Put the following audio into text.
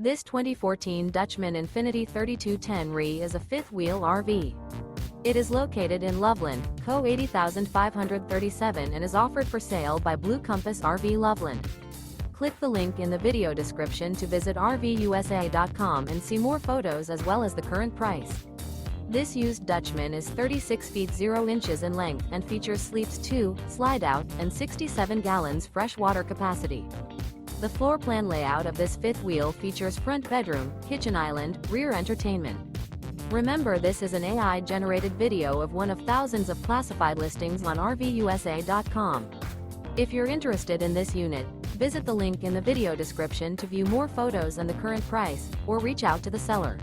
This 2014 Dutchmen Infinity 3210 RE is a fifth-wheel RV. It is located in Loveland, Co. 80537 and is offered for sale by Blue Compass RV Loveland. Click the link in the video description to visit RVUSA.com and see more photos as well as the current price. This used Dutchman is 36 feet 0 inches in length and features sleeps 2, slide-out, and 67 gallons fresh water capacity. The floor plan layout of this fifth wheel features front bedroom, kitchen island, rear entertainment. Remember, this is an AI-generated video of one of thousands of classified listings on RVUSA.com. If you're interested in this unit, visit the link in the video description to view more photos and the current price, or reach out to the seller.